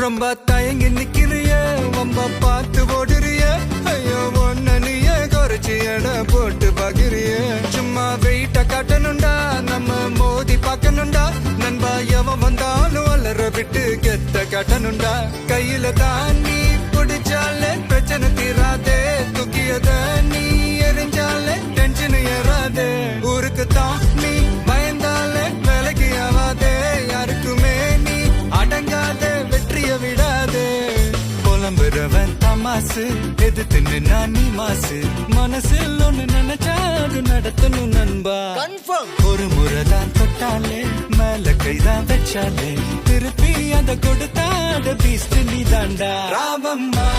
ரொம்ப தயங்கி நிக்கிறிய ரொம்ப பார்த்து ஓடுறிய ஐயோ ஒன்ன நீயே குறைச்சி எடை போட்டு பாக்குறிய சும்மா வெயிட்ட காட்டணும்டா நம்ம மோதி பார்க்கணும்டா நண்பா எவன் வந்தாலும் வளர விட்டு கெத்த காட்டணும்டா கையில தான் நீ பிடிச்சாலே பிரச்சனை தீராதே தூக்கியத நீ எரிஞ்சாலே டென்ஷன் ஏறாதே ஊருக்கு தான் நீ பயந்தாலே வேலைக்கு ஆவாதே யாருக்குமே நீ அடங்காத வெற்றிய விடாதே புலம்புறவன் தமாசு எதிர்த்து நின்னா நீ மாசு மனசில் ஒண்ணு நினைச்சாது நடத்தணும் நண்பா ஒரு முறைதான் தொட்டாலே மேல கைதான் வச்சாலே திருப்பி அத கொடுத்தாட பீஸ்ட் நீ தாண்டா ராமம்மா